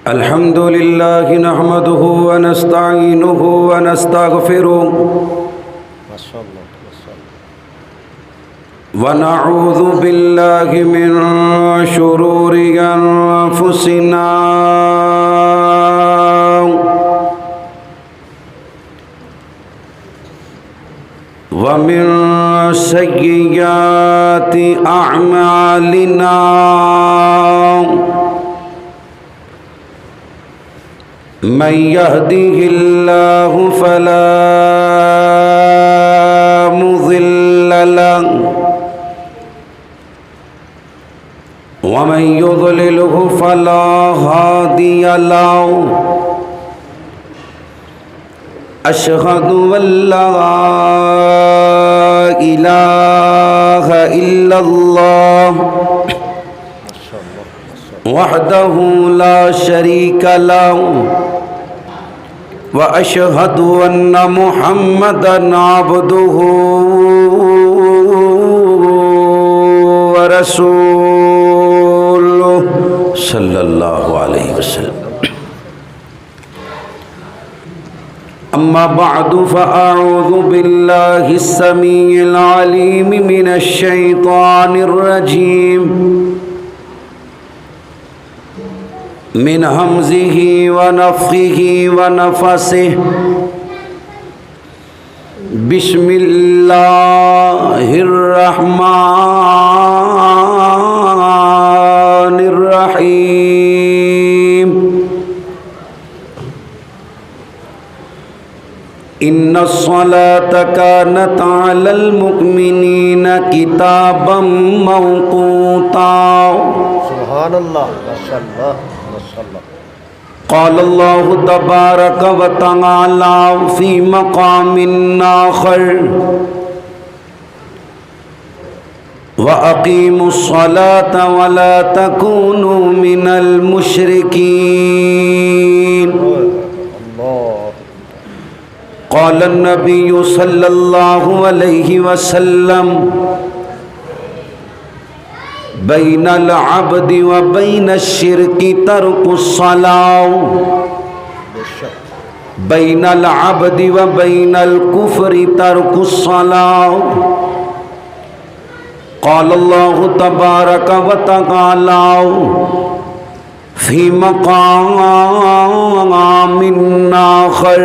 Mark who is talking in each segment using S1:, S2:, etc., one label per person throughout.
S1: अल्हम्दुलिल्लाहि नहमदुहु व नस्तईनुहु व नस्तगफिरुहु व नऊज़ु बिल्लाहि मिन शुरूरि अनफुसिना व मिन सय्यिआति अअमालिना मन यहदिहिल्लाहु फला मुज़िल्ल लहु व मन युज़लिलहु फला हादिय लहु अशहदु अल्ला इलाहा इल्लल्लाह वहदहु ला शरीका लहु व अशहदु अन्ना मुहम्मदन अब्दुहु व रसूलुहु सल्लल्लाहु अलैहि वसल्लम। अम्मा बअदु फ़अऊज़ु बिल्लाहिस समीइल अलीम मिनश शैतानिर रजीम मिन हमज़िही व नफ़्ख़िही व नफ़सिही बिस्मिल्लाहिर रहमानिर रहीम। इन्नस्सलाता कानत अलल मुमिनीना किताबम मौक़ूता।
S2: सुभानअल्लाह माशाअल्लाह माशाअल्लाह।
S1: क़ालल्लाहु तबारक व तआला फ़ी मक़ामिन आख़र व अक़ीमुस्सलाता व ला तकूनू मिनल मुशरिकीन। क़ाल नबिय्यु सल्लल्लाहु अलैहि वसल्लम बैनल अब्दि व बैनश्शिर्कि तर्कुस्सलाह बैनल अब्दि व बैनल कुफ्रि तर्कुस्सलाह। क़ालल्लाहु तबारक व तआला फ़ी मक़ामिन आख़र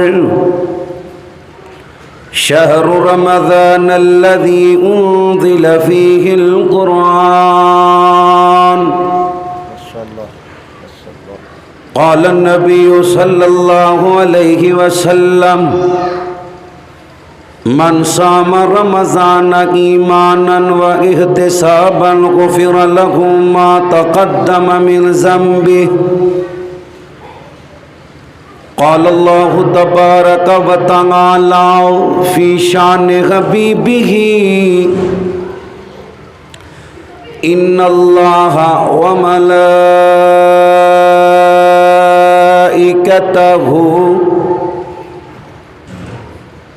S1: शहरु रमज़ान अल्लज़ी उन्ज़िल फ़ीहिल क़ुरआन। क़ाल नबिय्यु सल्लल्लाहु अलैहि वसल्लम मन साम रमज़ान ईमानन व इहतिसाबन गुफ़िर लहु मा तक़द्दम मिन ज़ंबिही। क़ाल अल्लाहु तबारक व तआला फ़ी शान हबीबिही इन्नल्लाहा व मलाइकतहु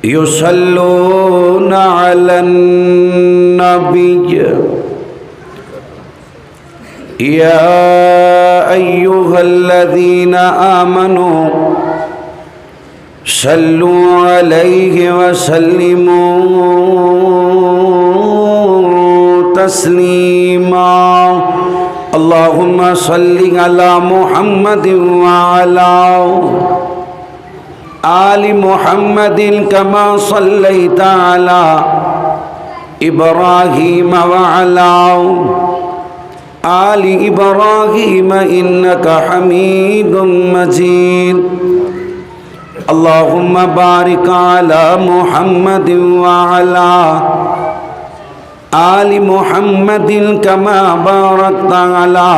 S1: युसल्लूना अलन नबिय्य या अय्युहल्लज़ीना आमनू सल्लु अलैहि व सल्लिमू तस्लीमा। अल्लाहुम्मा सल्लि अला मुहम्मदिन व अला आलि मुहम्मदिन कमा सल्लैता अला इब्राहीम व अला आलि इब्राहीम इन्नका हमीदुम मजीद। अल्लाहुम्मा बारिक अला मुहम्मदिन व अला आलि मुहम्मदिन कमा बारकता अला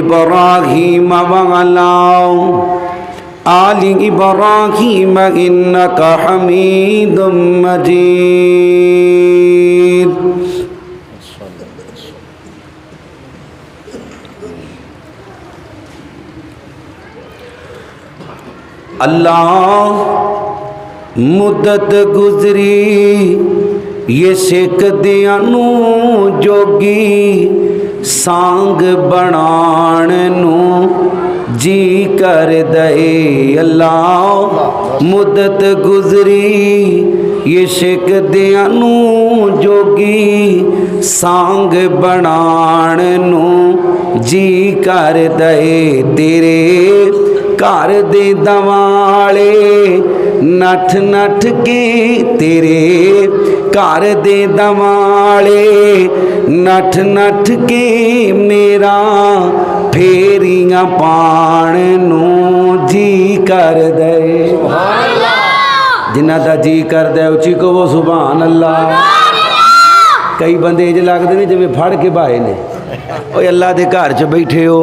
S1: इब्राहीम व अला आलि इब्राहीम इन्नका हमीदुम मजीद। अल्लाह मुद्दत गुजरी ये सिख दियां नू जोगी सांग बनाण नू जी कर दे अल्लाह मुद्दत गुजरी इश्क दियां नू जोगी सांग बनाण नू जी कर दे तेरे घर दे दवाले नठ नठ के तेरे घर दे दवाले नठ नठ के मेरा फेरियां पाण नू जी कर दे जिन्हां दा जी करदा उची कहो सुभान अल्लाह। कई बंदे इंज लगदे ने जिवें फड़ के भाए ने ओए अल्लाह दे घर च बैठे हो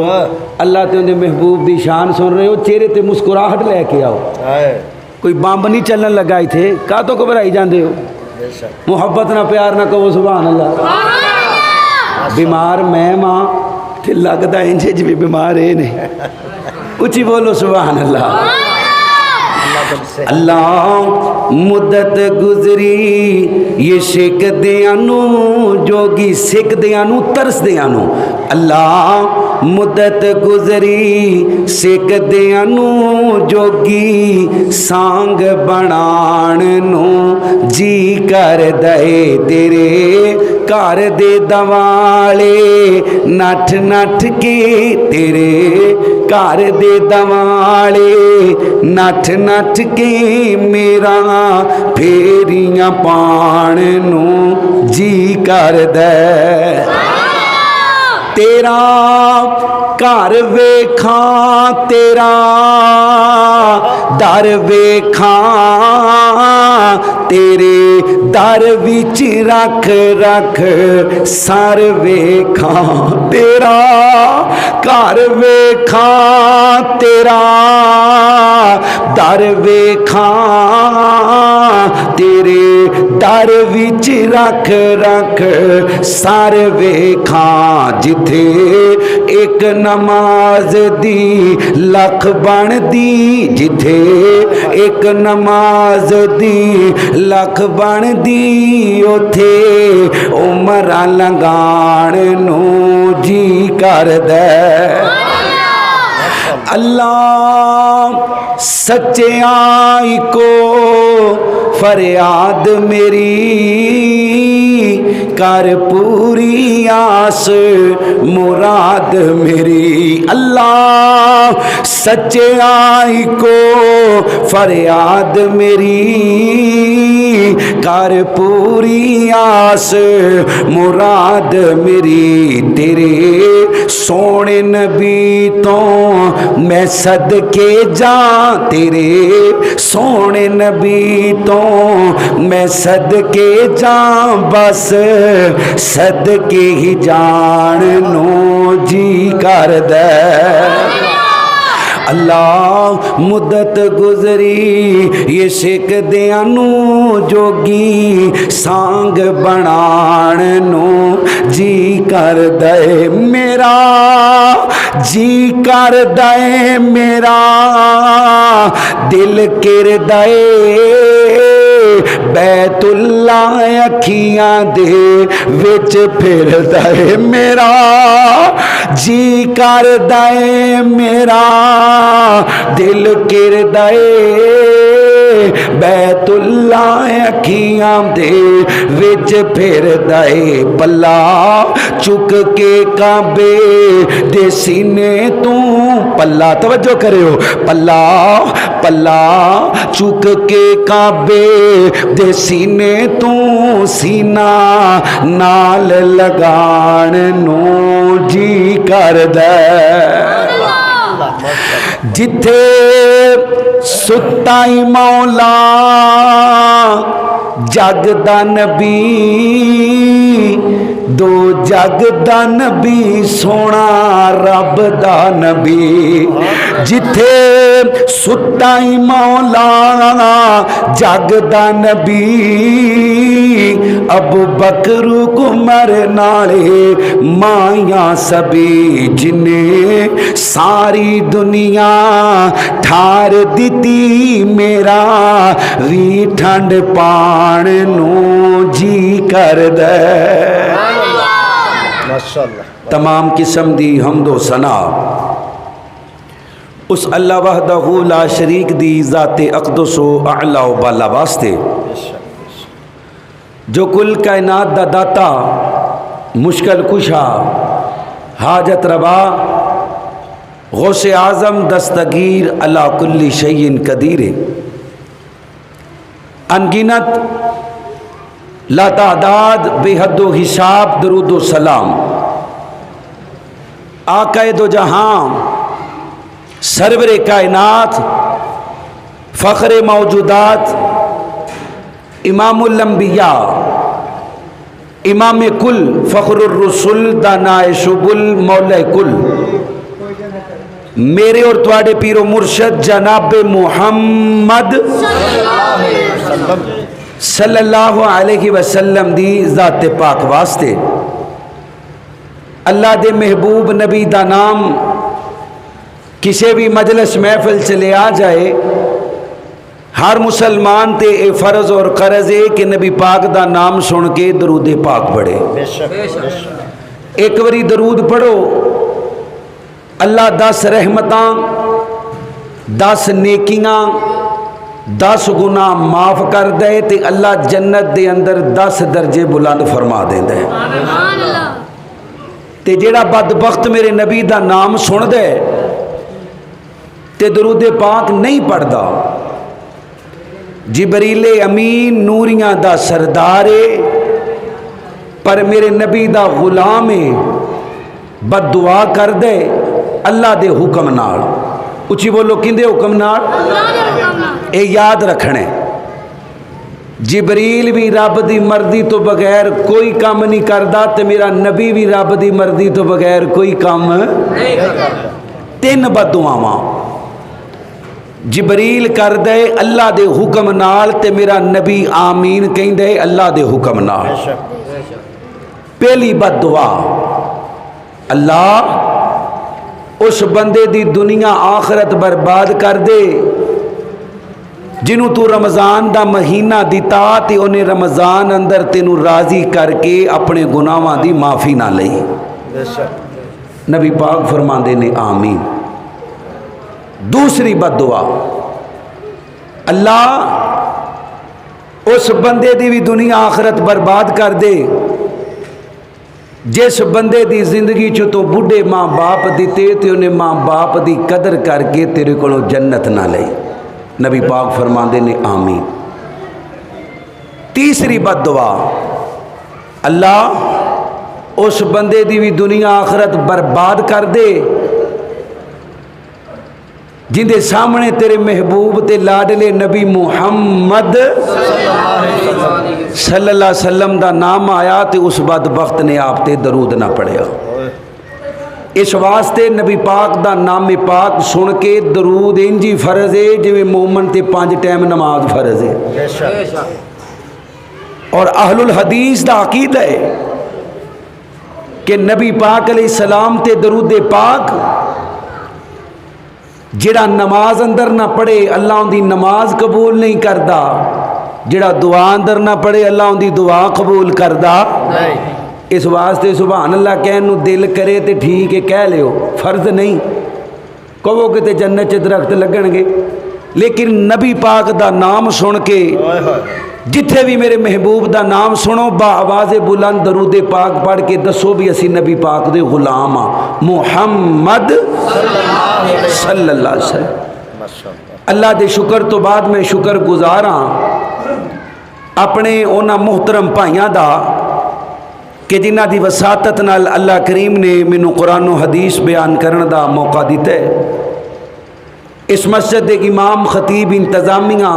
S1: अल्लाह ते उहदे महबूब दी शान सुन रहे हो चेहरे ते मुस्कुराहट लैके आओ कोई बंब नहीं चलन लगा इत्थे काह तो घबराई जांदे हो मुहब्बत ना प्यार ना कहो सुभान अल्लाह। बीमार मैं मां ते लगदा इंज जिवें बीमार ए ने उची बोलो सुभान अल्लाह। अल्लाह मुद्दत गुजरी ये सिख दियां नू जोगी सिख दियां नू तरस दियां नू अल्लाह मुद्दत गुजरी सिख दियां नू जोगी सांग बनाण नू जी कर दे तेरे घर दे दवाले नठ नठ के तेरे घर दे दवाले नठ नठ के मेरा फेरियां पाण नू जी कर दे तेरा घर वेखां तेरा दर वेखां तेरे दर विच रख रख सर वेखां तेरा घर वेखां तेरा दर वेखां तेरे दर विच रख रख सर वेखां जिथे एक नमाज दी लख बनदी जिथे एक नमाज दी लख बनदी उथे उमरां लंघाण नू जी करदा अल्लाह सच्चाई को फरियाद मेरी कर पूरी आस मुराद मेरी अल्लाह सच्चाई को फरियाद मेरी कर पूरी आस मुराद मेरी तेरे सोने नबी तो मैं सदके जा तेरे सोने नबी तो मैं सदके जा बस सदके ही जान नू जी कर दे अल्लाह मुद्दत गुजरी ये सिख दियां नू जोगी सांग बनाण नू जी कर दे मेरा जी कर दे मेरा दिल किर दे बैतुल्ला अखियां दे विच फिरदा है मेरा जी कर दे मेरा दिल किरदा है बैतुल्ला अखियां दे विच फिरदा है पल्ला चुक के काबे दे सीने तू पल्ला तवज्जो करियो पल्ला पल्ला चुक के काबे दे सीने तू सीना नाल लगाण नू जी करदा जिथे सुताई मौला जग दा नबी दो जग दा नबी सोना रब दा नबी जिथे सुताई मौला जग दा नबी अबू बकर उमर नाले माया सभी जिन्हें सारी दुनिया ठार दिती मेरा भी ठंड पाण नू जी करदा
S2: माशाअल्लाह
S1: तमाम किस्म दी हमदो सना उस अल्लाह वहदहू ला शरीक दी ज़ाते अक़दस व अअला व बाला वास्ते जो कुल कायनात दा दाता, मुश्किल कुशा, हाजत रवा, गौसे आज़म दस्तगीर अला कुल्ली शैइन कदीर, अनगिनत लातादाद बेहद हिसाब दरूद सलाम आकाए दो जहां सरवरे कायनात फ़ख्रे मौजूदात इमामुल अंबिया इमाम कुल फ़ख्रुर रसूल दानाए शुबुल मौला कुल मेरे और तुहाडे पीरो मुर्शद जनाब मुहम्मद सल्लल्लाहु अलैहि वसल्लम दी ज़ात पाक वास्ते अल्लाह दे महबूब नबी दा नाम किसी भी मजलिस महफिल चले आ जाए, हर मुसलमान ते ए फ़र्ज और कर्ज है कि नबी पाक दा नाम सुन के दरूद पाक पढ़े। एक बारी दरूद पढ़ो, अल्लाह 10 रहमतां, 10 नेकियां, 10 गुनाह माफ़ कर दे ते अल्लाह जन्नत दे अंदर 10 दर्जे बुलंद फरमा देंदा है। ते जेड़ा बदबख्त मेरे नबी दा नाम सुन दे ते दरूद पाक नहीं पढ़दा, जिबरीले अमीन नूरियां दा सरदार है पर मेरे नबी दा गुलाम है, बददुआ कर दे अल्लाह दे हुक्म नाल। उची बोलो, किंदे हुक्म नाल? ए याद रखने, जिबरील भी रब दी मर्जी तो बगैर कोई काम नहीं करता ते मेरा नबी भी रब दी मर्जी तो बगैर कोई काम नहीं करता। 3 बददुआवां जिबरील कर दे अल्लाह दे हुक्म नाल ते मेरा नबी आमीन कहंदे अल्लाह दे हुक्म नाल। पहली बददुआ, अल्लाह उस बंदे दी दुनिया आखरत बर्बाद कर दे जिन्हों तू रमज़ान दा महीना दिता ते उन्हें रमज़ान अंदर तेनू राजी करके अपने गुनाहां दी माफ़ी ना लई। नबी पाक फरमांदे ने आमीन। दूसरी बददुआ, अल्लाह उस बंदे दी भी दुनिया आखरत बर्बाद कर दे जिस बंदे दी जिंदगी चो तो बुढ़े माँ बाप दिते ते उन्हें माँ बाप दी कदर करके तेरे को जन्नत ना ले। नबी पाक फरमांदे ने आमीन। तीसरी बददुआ, अल्लाह उस बंदे दी भी दुनिया आखरत बर्बाद कर दे जिंदे सामने तेरे महबूब ते लाडले नबी मुहम्मद सल्लल्लाहु अलैहि वसल्लम दा नाम आया ते उस बदबख्त ने आप ते दरूद ना पढ़िया। इस वास्ते नबी पाक दा नाम पाक सुन के दरूद इंजी फर्ज है जिवें मोमन ते 5 टाइम नमाज फर्ज है। और अहलुल हदीस दा अकीदा है कि नबी पाक अलैहिस्सलाम ते दरूद पाक जिहड़ा नमाज अंदर ना पढ़े अल्लाह उनकी नमाज कबूल नहीं करता, जिहड़ा दुआ अंदर ना पढ़े अल्लाह उनकी दुआ कबूल करता नहीं। इस वास्ते सुभान अल्लाह कहन नूं दिल करे तो ठीक है कह लियो, फर्ज नहीं। कहो कि ते जन्नत च दरख्त लगणगे, लेकिन नबी पाक दा नाम सुन के जिथे भी मेरे महबूब दा नाम सुनो बा आवाज़े बुलंद दरूद पाक पढ़ के दसो भी असी नबी पाक दे गुलाम हाँ, मुहम्मद सल्लल्लाहु अलैहि वसल्लम। अल्लाह दे शुक्र तो बाद मैं शुक्र गुजार हाँ अपने उन्हां मोहतरम भाइयों दा कि जिन्हां दी वसातत नाल अल्लाह करीम ने मैनू कुरान व हदीस बयान करने का मौका दिता है। इस मस्जिद के इमाम खतीब इंतजामिया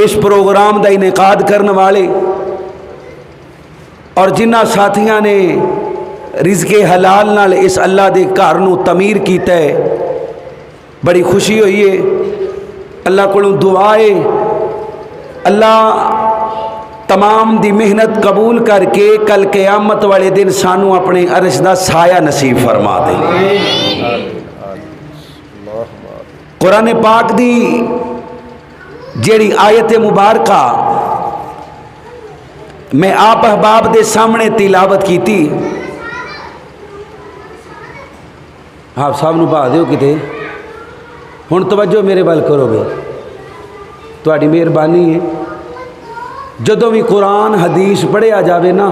S1: इस प्रोग्राम का इनेकाद करने वाले और जिन्हां साथियों ने रिज़्क़े हलाल नाल इस अल्लाह के घर नूं तमीर किया है, बड़ी खुशी हुई है। अल्लाह कोलों दुआ है अल्लाह तमाम दी मेहनत कबूल करके कल क़यामत वाले दिन सानू अपने अरश दा साया नसीब फरमा दे। कुरान पाक दी जेड़ी आयत मुबारका मैं आप अहबाब दे सामने तिलावत की, आप साहब नूं भा दिओ किते हुण तवज्जो मेरे वल करोगे, तुहाडी मेहरबानी है। जदों भी कुरान हदीस पढ़िया जाए ना,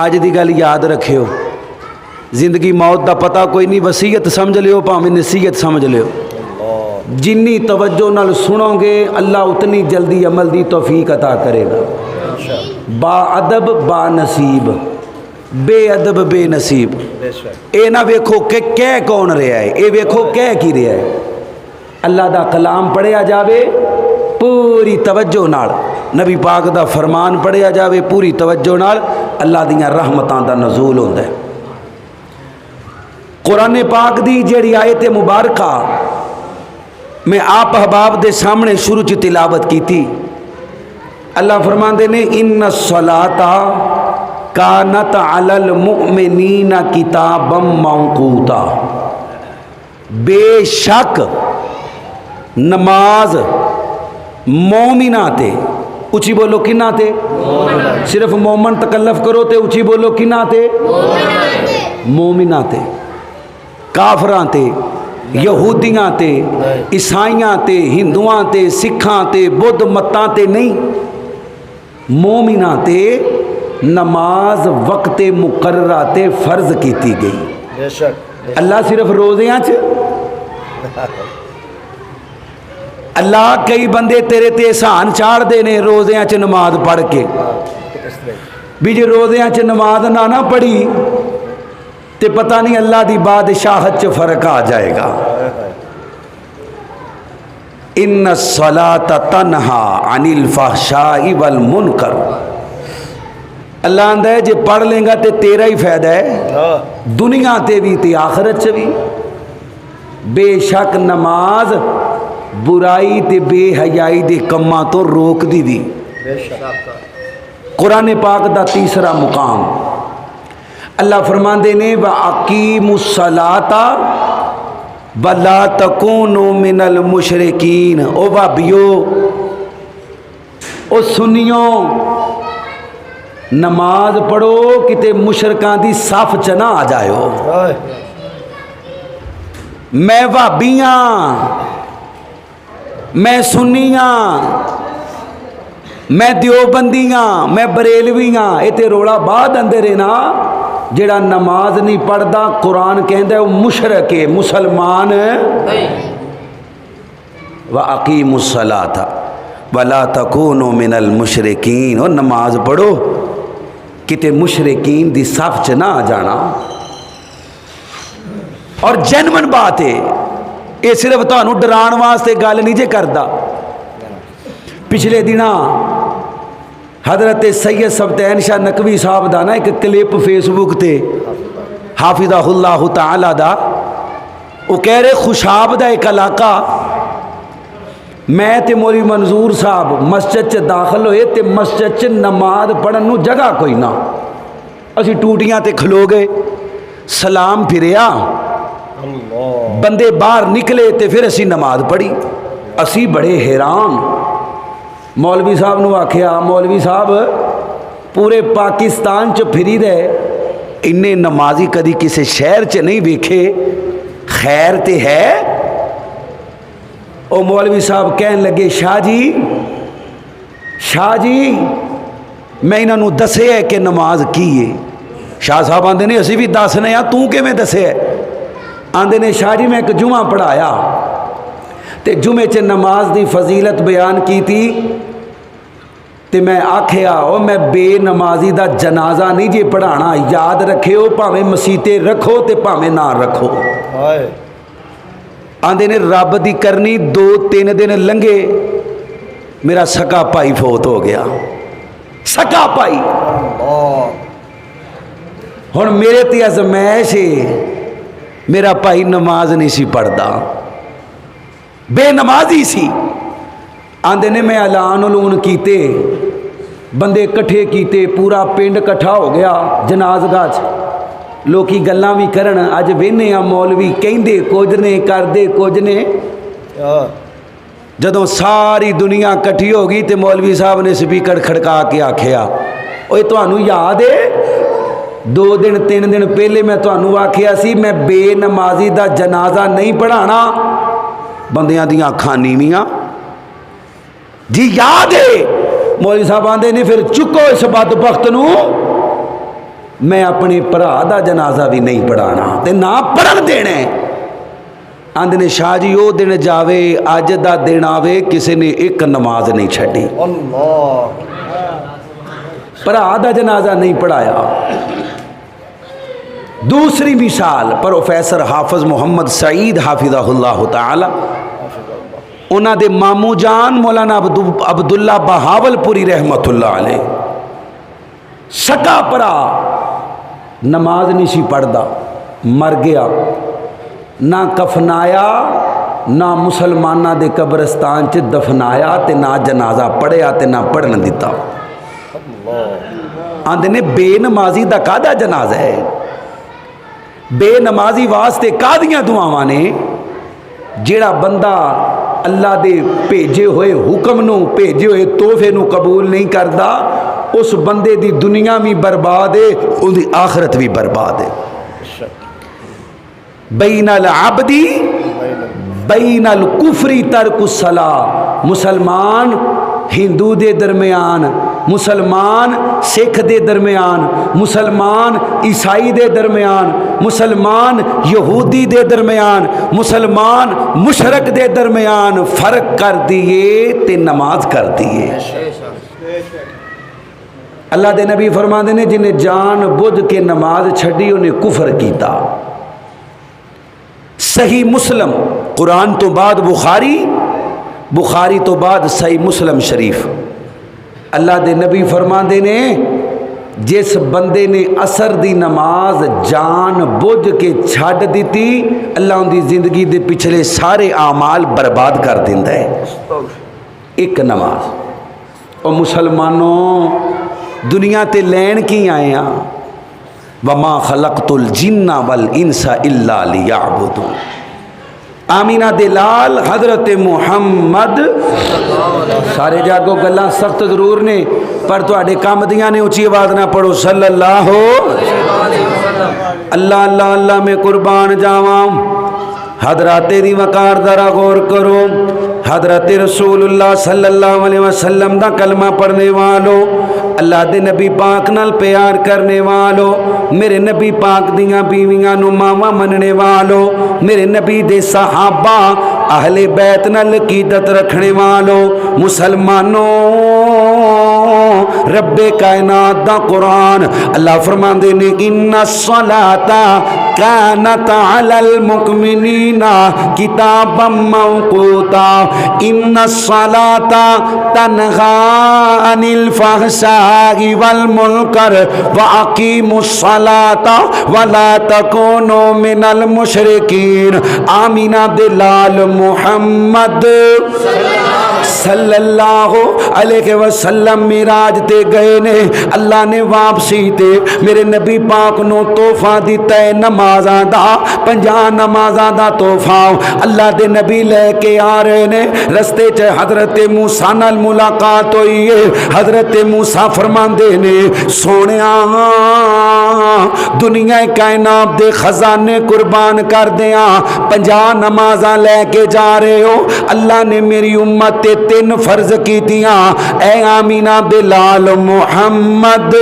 S1: अज की गल याद रखियो, जिंदगी मौत का पता कोई नहीं, वसीयत समझ लियो भावें नसीहत समझ लियो। जिन्नी तवज्जो नाल सुनोगे अल्लाह उतनी जल्दी अमल की तौफीक अता करेगा। बाअदब बानसीब, बेअदब बेनसीब। ये ना वेखो कि कह कौन रहा है, ये वेखो कह की रहा है। अल्लाह का कलाम पढ़िया जाए पूरी तवज्जो नाल, नबी पाक का फरमान पढ़िया जाए पूरी तवज्जो नाल, अल्लाह दियां रहमतां दा नज़ूल होंदा है। कुरान पाक दी जिहड़ी आयत मुबारका मैं आप अहबाब दे सामने शुरू च तिलावत की थी। अल्लाह फरमाते ने इन्ना सलाता कानत अलल मुमिनीना किताबम मौकूता, बेशक नमाज मोमिना ते, उची बोलो किना ते, सिर्फ मोमन तकल्लफ करो तो उची बोलो किना ते, मोमिना ते, काफरां ते, यहूदियां ते, ईसाइयां ते, हिंदुआं ते, सिखां ते, बुद्ध मतां ते नहीं, मोमिना ते नमाज वक्त मुकर्ररा ते फर्ज की गई। अल्लाह सिर्फ रोज़ियां च, अल्लाह कई बंदे तेरे ते एहसान चाढ़ते ने रोज़ियां च नमाज पढ़ के, भी जे रोज़ियां च नमाज ना पढ़ी तो पता नहीं अल्लाह की बादशाहत च फर्क आ जाएगा। इन्ना सलात तन्हा अनिल फहशाई वल मुनकर, अल्लाह आंदा है जे पढ़ लेगा तो तेरा ही फायदा है, दुनिया ते भी ते आखिरत च भी। बेशक नमाज बुराई ते बेहयाई दे कम्मां तो रोक दी। कुरान पाक दा तीसरा मुकाम अल्लाह फरमाते ने व अकीमुस्सलाता वला तकूनु मिनल मुशरिकीन। ओ भाबियो, ओ सुनियो, नमाज पढ़ो किते मुशरकां दी सफ च ना आ जाओ। मैं भाबी हाँ, मैं सुन्नी हाँ, मैं देवबंदी हाँ, मैं बरेलवी हाँ, ये तो रोला बाद अंदर है ना। जेड़ा नमाज नहीं पढ़ता कुरान कहता है वो मुशरक है, मुसलमान व अकीमुस्सलाता वला तकूनु मिनल मुशरिकीन। और नमाज पढ़ो किते मुशरिकीन दी सफ च ना आ जाना। और जेन्युइन बात है, ये सिर्फ तुहानू डराने वास्ते गल नहीं जे करदा। पिछले दिना हजरत सैयद सब्तैन शाह नकवी साहब का ना एक क्लिप फेसबुक ते हाफिज़हुल्लाह तआला दा, वो कह रहे खुशाब दा एक इलाका, मैं ते मौलवी मंजूर साहब मस्जिद च दाखिल होए तो मस्जिद च नमाज पढ़न नू जगह कोई ना। असी टूटियां ते खलो गए, सलाम फिरिया, बंदे बाहर निकले तो फिर असी नमाज पढ़ी। असी बड़े हैरान, मौलवी साहब नू आख्या मौलवी साहब पूरे पाकिस्तान च फिरी दे, इन्ने नमाजी कदी किसी शहर च नहीं वेखे, खैर ते है? ओ मौलवी साहब कहन लगे शाह जी मैं इन्हों दसे है कि नमाज की है। शाह साहब आंदे ने असी भी दसने आ, तू किवें दसे? आंदे ने शाह जी मैं एक जुमा पढ़ाया तो जुमे च नमाज की फजीलत बयान की थी, तो मैं आख्या ओ मैं बेनमाजी का जनाजा नहीं जे पढ़ाना, याद रखियो भावें मसीते रखो तो भावें ना रखो। आंदे ने रब की करनी 2-3 दिन लंघे, मेरा सका भाई फौत हो गया, सका भाई। हुण मेरे ते अज़मैश है, मेरा भाई नमाज नहीं सी पढ़ता, बेनमाजी सी। आंदे ने मैं ऐलान उलून कीते, बंदे इकट्ठे कीते, पूरा पिंड इकट्ठा हो गया जनाजगाह च। लोकी गल्लां भी करन, अज वेहने आ मौलवी कहंदे कुछ ने करदे कुछ ने। जदों सारी दुनिया इकट्ठी हो गई तो मौलवी साहब ने स्पीकर खड़का के आख्या, ओए तुहानू याद है 2-3 दिन पहले मैं तुहानू आख्या सी मैं बेनमाजी का जनाजा नहीं पढ़ाना, बंदियां दी अखां नीवियां जी याद है मौलवी साहब आंदे ने फिर चुको इस बदबख्त नू मैं अपने भरा दा जनाजा भी नहीं पढ़ाना ते ना पढ़न देना आंदे ने शाह जी वो दिन जावे अज दा दिन आवे किसी ने एक नमाज नहीं छड़ी भरा दा जनाजा नहीं पढ़ाया। दूसरी मिसाल प्रोफैसर हाफिज मुहम्मद सईद हाफिज़हुल्लाह तआला उन्हां दे मामू जान मौलाना अब्दुल्ला बहावलपुरी रहमतुल्लाह अलैह सका भरा नमाज नहीं सी पढ़दा मर गया ना कफनाया ना मुसलमाना दे कब्रस्तान च दफनाया ते ना जनाजा पढ़िया ते ना पढ़न दिता। आंदे ने बेनमाजी दा कादा जनाजा है बेनमाजी वास्ते कादियां दुआवां ने जेड़ा बंदा अल्लाह दे भेजे हुए हुक्म नू भेजे हुए तोहफे नू कबूल नहीं करता उस बंदे दी दुनिया भी बर्बाद है उसकी आखरत भी बर्बाद है। बैनल आबदी बैनल कुफरी तर्कुस्सला मुसलमान हिंदू दे दरमियान मुसलमान सिख दे दरमियान मुसलमान ईसाई दे दरमियान मुसलमान यहूदी दे दरमियान मुसलमान मुशरक दे दरमियान फर्क कर दिए ते नमाज कर दिए। अल्लाह दे नबी फरमाते ने जिन्हें जान बुझ के नमाज छड़ी उन्हें कुफर किया। सही मुस्लिम कुरान तो बाद बुखारी बुखारी तो बाद सही मुस्लिम शरीफ अल्लाह दे नबी फरमाते ने जिस बंदे ने असर दी नमाज जान बुझ के छड़ दी अल्लाह उनकी जिंदगी दे पिछले सारे आमाल बर्बाद कर देंदा है। एक नमाज और मुसलमानों दुनिया ते लैन की आए हैं वमा खलक़तुल जिन्ना वल इंसा इल्ला लियअबुदून। आमीना दे लाल हजरत मुहम्मद सारे जागो गल्लां सख्त जरूर ने पर तुहाडे काम दियां ने उची आवाज़ ना पढ़ो सल्लल्लाहु अल्लाह अल्लाह अल्लाह में कुर्बान जावां। हजराते दी वकार जरा गौर करो हजरत रसूलुल्लाह सल्लल्लाहु अलैहि वसल्लम दा कलमा पढ़ने वालों अल्लाह दे नबी पाक नाल प्यार करने वालों मेरे नबी पाक दियां बीवियां नू मावा मनने वालों मेरे नबी दे सहाबा अहले बैत नाल अकीदत रखने वालों मुसलमानों रब्बे कायनात दा कुरान अल्लाह फरमांदे ने इन्ना सलाता कानत अलल मुमिनीना किताबम मौकूता इन्ना सलाता तनहा अनिल फहशाई वल मुनकर व अकीमुस सलाता वला तकूनु मिनल मुशरिकीन। आमीना दे लाल मुहम्मद सल्लल्लाहु अलैहि वसल्लम मिराज ते गए ने अल्लाह ने वापसी ते मेरे नबी पाक नो तोहफा दिता है नमाज़ां दा 50 नमाज़ां दा तोहफा अल्लाह दे नबी लेके आ रहे ने रस्ते च हजरत मूसा नाल मुलाकात हुई है। हजरत मूसा फरमांदे ने सोनिया दुनिया कायनात दे खजाने कुर्बान कर दिया 50 नमाज़ां लेके जा रहे हो अल्लाह ने मेरी उम्मत ते 3 फर्ज कीतियां ऐ आमीना बिलाल मुहम्मद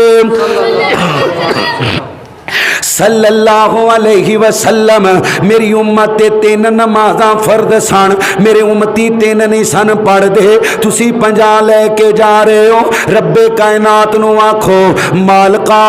S1: सल्लल्लाहु अलैहि वसल्लम मेरी उम्मत ते 3 नमाज़ां फर्द सन मेरे उम्मती 3 नहीं सन पढ़दे तुसी 50 लेके जा रहे हो। रब्बे कायनात नू आखो मालका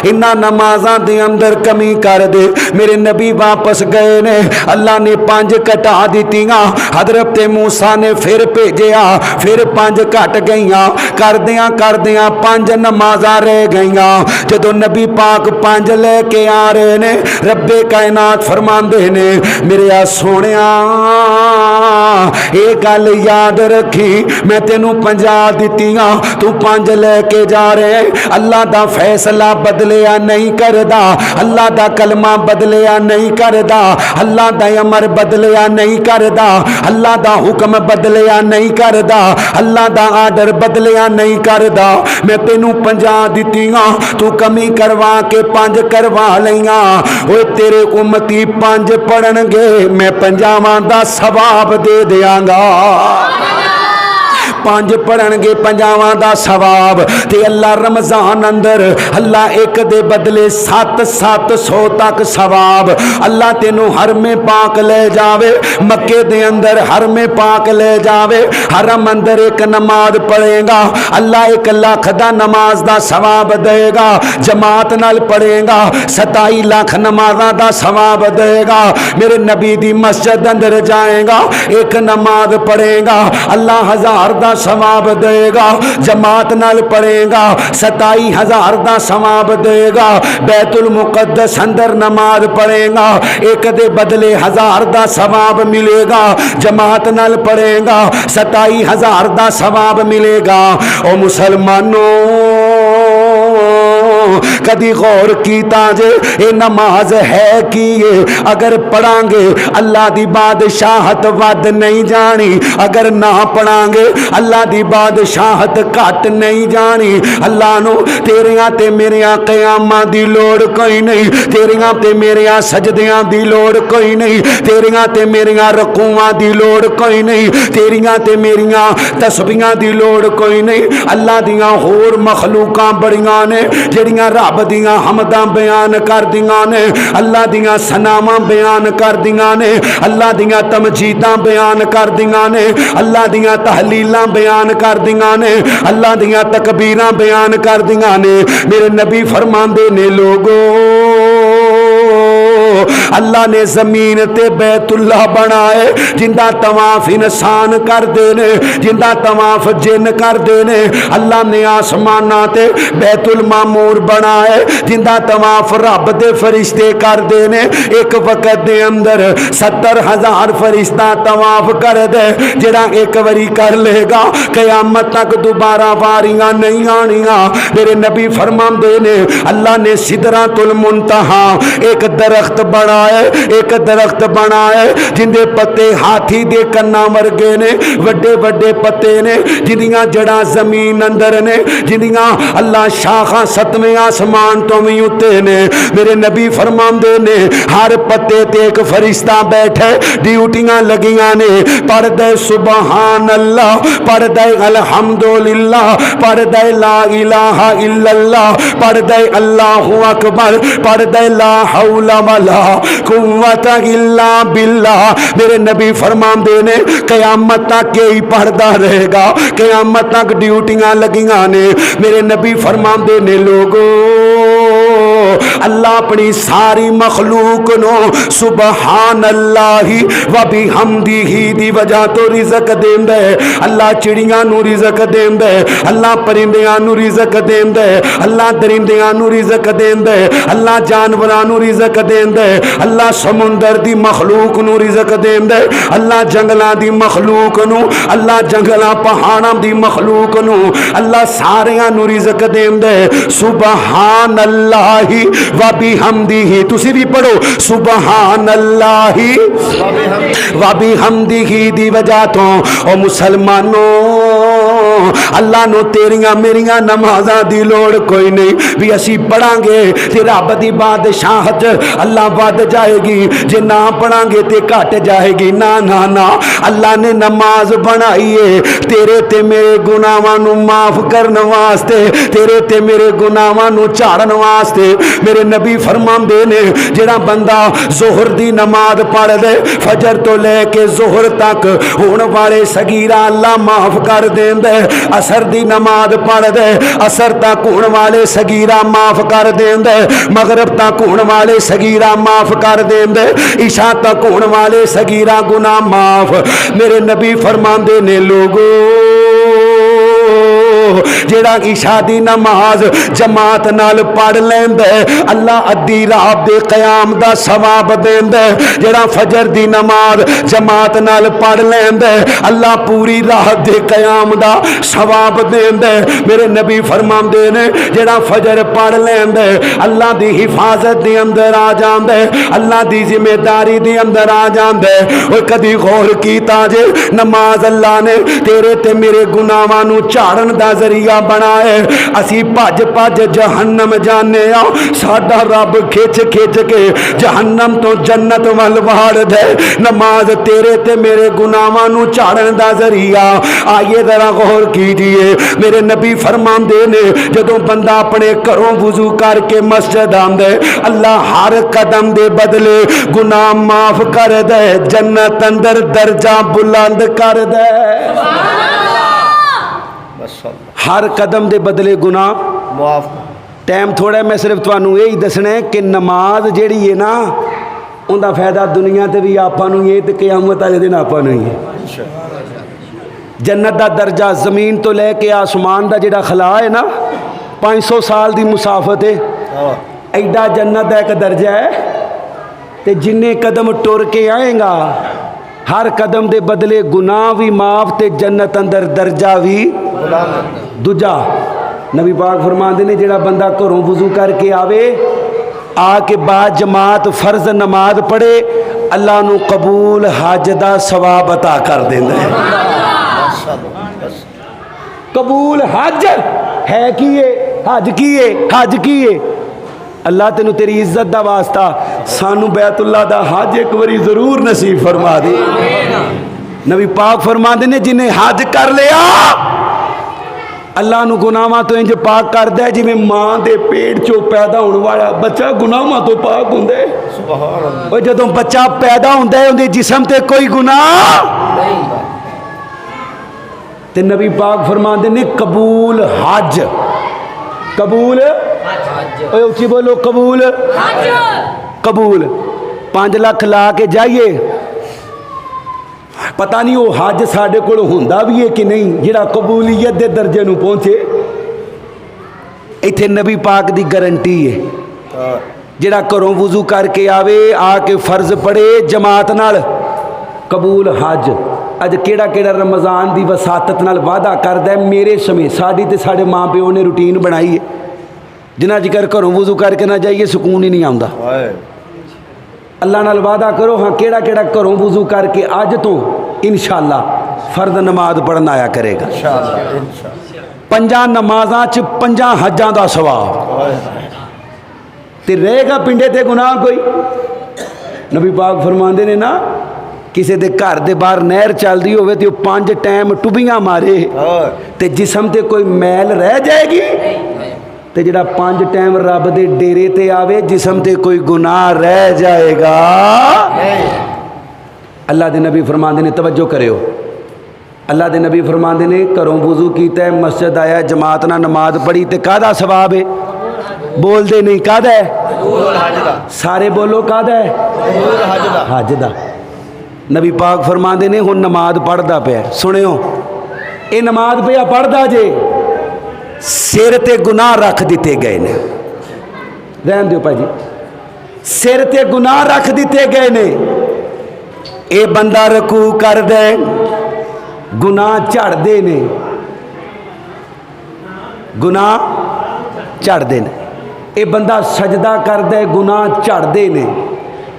S1: इन्हां नमाज़ां दे अंदर कमी कर दे। मेरे नबी वापस गए ने अल्लाह ने 5 घटा दित्तियां हजरत मूसा ने फिर भेजिया फिर 5 घट गईयां करदियां करदियां 5 नमाज़ां रह गईयां। जदों नबी पाक 5 लेके आ रहे ने रब्बे कायनात फरमांदे ने मेरे आ सोनिया ये गल याद रखी, मैं तेनू 50 दित्तियां, तू 5 लेके जा रहे। अल्लाह दा फैसला बदलिया नहीं करदा, अल्लाह दा कलमा बदलिया नहीं करदा, अल्लाह दा अमर बदलिया नहीं करदा, अल्लाह दा हुक्म बदलिया नहीं करदा, अल्लाह दा आर्डर बदलिया नहीं करदा। मैं तेनू 50 दित्तियां, तू कमी करवा के 5 करवा लिया। ओए तेरे उम्मती 5 पढ़नगे, मैं 50वां दा सवाब दे दियांगा। 5 पढ़नगे 50वां दा सवाब। ते अल्लाह रमजान अंदर अल्लाह एक दे बदले 700 तक सवाब अल्लाह तेनू हर में पाक ले जावे। मक्के दे अंदर हर में पाक ले जावे, हरम अंदर एक नमाज पढ़ेगा, अल्लाह 1 लाख दा नमाज दा सवाब देगा। जमात नाल पढ़ेगा 27 लाख नमाजा दा सवाब देगा। मेरे नबी दी मस्जिद अंदर जाएगा, एक नमाज पढ़ेगा, अल्लाह 1000 दा सवाब देगा। जमात नाल पढ़ेगा 27,000 दा सवाब देगा। बैतुल मुकद्दस अंदर नमाज पढ़ेगा, एक दे बदले 1000 दा सवाब मिलेगा। जमात नाल पढ़ेगा 27,000 दा सवाब मिलेगा। ओ मुसलमानों, कदी गौर कीता जे ये नमाज है कि ये अगर पढ़ांगे अल्लाह दी बादशाहत वध नहीं जानी, अगर ना पढ़ांगे अल्लाह दी बादशाहत घट नहीं जानी। अल्लाह नु तेरियां ते मेरियां क़यामां दी लोड़ कोई नहीं, तेरियां ते मेरियां सजदियां दी लोड़ कोई नहीं, तेरियां ते मेरियां रकूआं दी लोड़ कोई नहीं, तेरियां ते मेरियां तस्बीहां दी लोड़ कोई नहीं। अल्लाह दियां होर मखलूकां बड़ियां ने जेड़ियां रब दियां हमदां बयान कर दियां ने, अल्लाह दियां सनावां बयान कर दियां ने, अल्लाह दियां तमजीदां बयान कर दियां ने, अल्लाह दियां तहलीलां बयान कर दियां ने, अल्लाह दियां तकबीरां बयान कर दियां ने। मेरे नबी फरमांदे ने लोगो, अल्लाह ने जमीन ते बैतुल्लाह बनाए, जिंदा तवाफ इंसान कर देने, जिंदा तवाफ जिन कर देने। अल्लाह ने आसमाना ते बैतुल मामूर बनाए, जिंदा तवाफ रब दे फरिश्ते कर देने। एक वक्त दे अंदर 70,000 फरिश्ता तवाफ कर दे। जेड़ा एक बारी कर लेगा कयामत तक दोबारा वारियां नहीं आनियां। मेरे नबी फरमांदे ने अल्लाह ने सिदरतुल मुंतहा एक दरख्त बनाए, एक दरख्त बनाए जिंदे पत्ते हाथी दे कन्ना वर्गे ने, वड्डे वड्डे पत्ते ने, जिंदियां जड़ा जमीन अंदर ने, जिंदियां अल्लाह शाखा 7वें आसमान तो भी उत्ते ने। मेरे नबी फरमांदे ने हर पत्ते ते एक फरिश्ता बैठे, ड्यूटियां लगियां ने, पढ़ दे सुबहान अल्लाह, पढ़ दे अल्हम्दुलिल्लाह, पढ़ दे ला इलाहा इल्लल्लाह, पढ़ दे अल्लाहु अकबर, पढ़ दे ला हौला वला कुव्वता इल्ला बिल्लाह। मेरे नबी फरमांदे ने कयामत तक यही पढ़दा रहेगा, कयामत तक ड्यूटियां लगियां ने। मेरे नबी फरमांदे ने लोगो, अल्लाह अपनी सारी मखलूक नो सुबहान अल्लाही व बिहम्दिही दी वजह तो रिज़क देंदा है। अल्लाह चिड़ियां नू रिज़क देंदा है, अल्लाह परिंदियां नू रिज़क देंदा है, अल्लाह दरिंदियां नू रिज़क देंदा है, अल्लाह जानवरां नू रिज़क देंदा है, अल्लाह समुंदर दी मखलूक नू रिज़क देंदा है, अल्लाह जंगलां दी मखलूक नू, अल्लाह जंगलां पहाड़ां दी मखलूक नू, अल्लाह सारियां नू रिज़क देंदा है। सुबहान अल्लाही व बिहम्दिही, तुसी भी पढ़ो सुबहान अल्लाही व बिहम्दिही दी वजह तो। ओ मुसलमानों, अल्लाह नो तेरियां मेरियां नमाज़ां दी लोड़ कोई नहीं, भी असी पढ़ांगे ते रब दी बादशाहत अल्लाह वध जाएगी, जे ना पढ़ांगे ते घट जाएगी। ना ना ना, अल्लाह ने नमाज बनाई है तेरे ते मेरे गुनाहां नू माफ करने वास्ते, तेरे ते मेरे गुनाहां नू झाड़न वास्ते। मेरे नबी फरमांदे ने जेड़ा बंदा जोहर दी नमाज पढ़ दे, फजर तो लेके जोहर तक होने वाले सगीरा अल्लाह माफ कर देंदा है। असर दी नमाज पढ़ दे, असर तक होने वाले सगीरा माफ कर देंदा है, मगरब तक होने वाले सगीरा माफ कर देंदा है, इशा तक होने वाले सगीरा गुनाह माफ। मेरे नबी फरमांदे ने लोगो, जेड़ा इशा दी नमाज जमात नाल पढ़ लैंदा अल्लाह अद्धी रात दे क़याम दा सवाब देंदा जेड़ा फजर दी नमाज जमात नाल पढ़ लैंदा अल्लाह पूरी रात दे क़याम दा सवाब देंदा। मेरे नबी फरमांदे ने जेड़ा फजर पढ़ लैंदा अल्लाह दी हिफाजत दे अंदर आ जांदा अल्लाह दी जिम्मेदारी दे अंदर आ जांदा। और कदी गौर कीता जे नमाज अल्लाह ने तेरे ते मेरे गुनाहां नू झाड़न दा जरिया बनाए असी भज भज जहन्नम जाने आ साडा रब खिच खिच के जहन्नम तो जन्नत वल वाड़ दे नमाज तेरे ते मेरे गुनाहां नू झाड़न दा जरिया। आइए जरा गौर कीजिए मेरे नबी फरमांदे ने जदों बंदा अपने घरों वुजू करके मस्जिद आंदे अल्लाह हर कदम दे बदले गुनाह माफ कर दे जन्नत अंदर दर्जा बुलंद कर दे। हर कदम दे बदले गुनाह
S2: माफ।
S1: टाइम थोड़ा मैं सिर्फ तुहानू यही दसना है कि नमाज जिहड़ी है ना उनका फायदा दुनिया ते भी आपां नूं ही है ते क़यामत वाले दिन आपां नूं ही है। जन्नत का दर्जा जमीन तो लैके आसमान का जिहड़ा खला है ना 500 साल की मुसाफत है एडा जन्नत का एक दर्जा है ते जिन्ने कदम टुर के आएगा हर कदम दे बदले गुनाह भी माफ ते जन्नत अंदर दर्जा भी दूजा। नबी पाक फरमाते ने जेड़ा बंदा घरों वुजू करके आवे आके बाद जमात फर्ज नमाज पढ़े अल्लाह नू कबूल हज दा सवाब अता कर देंदा है। कबूल हज है की हज की हज की अल्लाह तेनू तेरी इज्जत दा वास्ता सानू बैतुल्ला दा हज एक बारी जरूर नसीब फरमा दे। नबी पाक फरमाते ने जिन्हें हज कर लिया अल्लाह नू गुनाहां तो इंज पाक करदा जिवें मां दे पेट चों पैदा होने वाला बच्चा गुनाहां तो पाक हुंदा है। सुभान अल्लाह। और जदों बच्चा पैदा हुंदा है उहदे जिस्म ते कोई गुनाह नहीं ते नबी पाक फरमाते ने कबूल हज कबूल हज उच्ची बोलो कबूल हज कबूल 5 लाख ला के जाइए पता नहीं वो हज साढ़े कोल हुंदा भी है कि नहीं जिहड़ा कबूलीयत के दर्जे नूं पहुंचे। इत्थे नबी पाक की गारंटी है जिहड़ा घरों वुजू करके आवे आके फर्ज पढ़े जमात नाल कबूल हज। अज केड़ा केड़ा रमज़ान की वसातत नाल वादा करदा है मेरे समय साडी ते साडे माँ प्यो ने रूटीन बनाई है जिन्ना जिकर घरों वुजू करके ना जाइए सुकून ही नहीं आउंदा। अल्लाह नाल वादा करो हाँ केड़ा केड़ा घरों वुजू करके अज तो इंशाअल्लाह फर्द नमाज पढ़न आया करेगा। 5 नमाज़ां च 5 हजां दा सवाब ते रहेगा पिंडे ते गुनाह कोई। नबी पाक फरमांदे ने ना किसी दे घर दे बाहर नहर चलती होवे ते 5 टाइम टुबियां मारे ते जिस्म ते कोई मैल रह जाएगी ते जिहड़ा 5 टाइम रब दे डेरे ते आवे जिस्म ते कोई गुनाह रह जाएगा। अल्लाह दे नबी फरमांदे ने तवज्जो करियो अल्लाह दे नबी फरमांदे ने घरों वुजू कीता है मस्जिद आया जमात नाल नमाज पढ़ी ते काहदा सवाब है बोलते नहीं काहदा है सारे बोलो काहदा है हज दा। नबी पाक फरमांदे ने हुण नमाज पढ़दा पिया सुनियो ये नमाज पिया पढ़दा जे सिर ते गुनाह रख दिते गए ने रहन दियो भाजी सिर ते गुनाह रख दिते गए ने। ये बंदा रकू कर दे गुनाह झड़दे ने गुनाह झड़दे ने। ये बंदा सजदा कर दे गुनाह झड़दे ने।